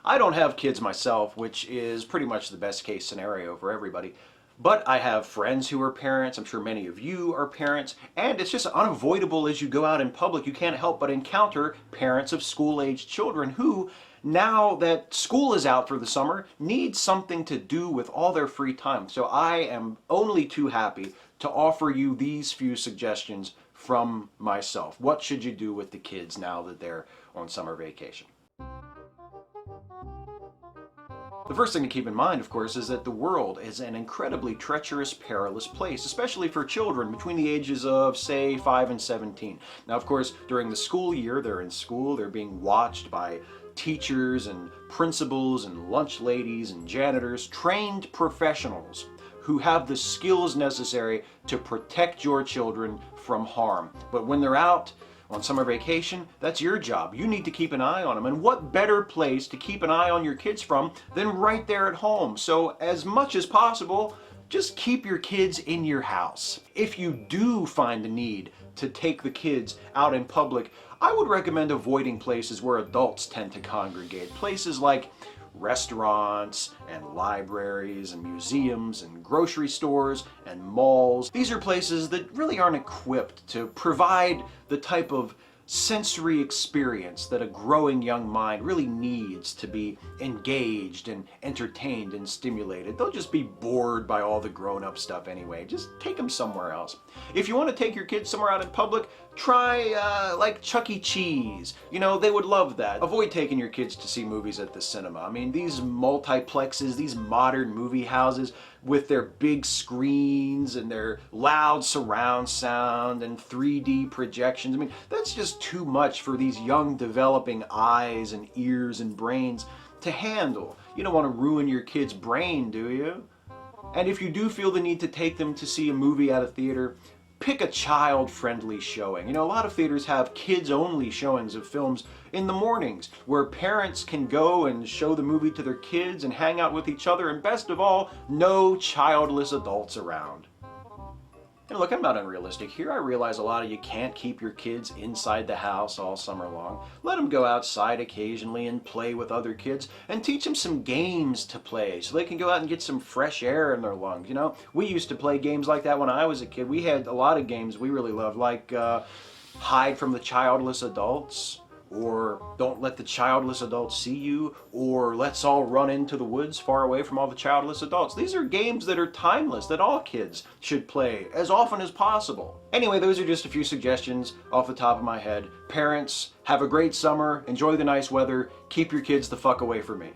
I don't have kids myself, which is pretty much the best case scenario for everybody. But I have friends who are parents, I'm sure many of you are parents, and it's just unavoidable as you go out in public. You can't help but encounter parents of school-aged children who, now that school is out for the summer, need something to do with all their free time. So I am only too happy to offer you these few suggestions from myself. What should you do with the kids now that they're on summer vacation? The first thing to keep in mind, of course, is that the world is an incredibly treacherous, perilous place, especially for children between the ages of, say, 5 and 17. Now, of course, during the school year, they're in school, they're being watched by teachers and principals and lunch ladies and janitors, trained professionals who have the skills necessary to protect your children from harm. But when they're out on summer vacation, that's your job. You need to keep an eye on them. And what better place to keep an eye on your kids from than right there at home? So as much as possible, just keep your kids in your house. If you do find the need to take the kids out in public, I would recommend avoiding places where adults tend to congregate. Places like restaurants and libraries and museums and grocery stores and malls. These are places that really aren't equipped to provide the type of sensory experience that a growing young mind really needs to be engaged and entertained and stimulated. They'll just be bored by all the grown-up stuff anyway. Just take them somewhere else. If you want to take your kids somewhere out in public, try like Chuck E. Cheese. You know, they would love that. Avoid taking your kids to see movies at the cinema. I mean, these multiplexes, these modern movie houses with their big screens and their loud surround sound and 3D projections, I mean, that's just too much for these young developing eyes and ears and brains to handle. You don't want to ruin your kid's brain, do you? And if you do feel the need to take them to see a movie at a theater, pick a child-friendly showing. You know, a lot of theaters have kids-only showings of films in the mornings where parents can go and show the movie to their kids and hang out with each other, and best of all, no childless adults around. And look, I'm not unrealistic here. I realize a lot of you can't keep your kids inside the house all summer long. Let them go outside occasionally and play with other kids, and teach them some games to play so they can go out and get some fresh air in their lungs. You know, we used to play games like that when I was a kid. We had a lot of games we really loved, like hide from the childless adults, or don't let the childless adults see you, or let's all run into the woods far away from all the childless adults. These are games that are timeless, that all kids should play as often as possible. Anyway, those are just a few suggestions off the top of my head. Parents, have a great summer, enjoy the nice weather, keep your kids the fuck away from me.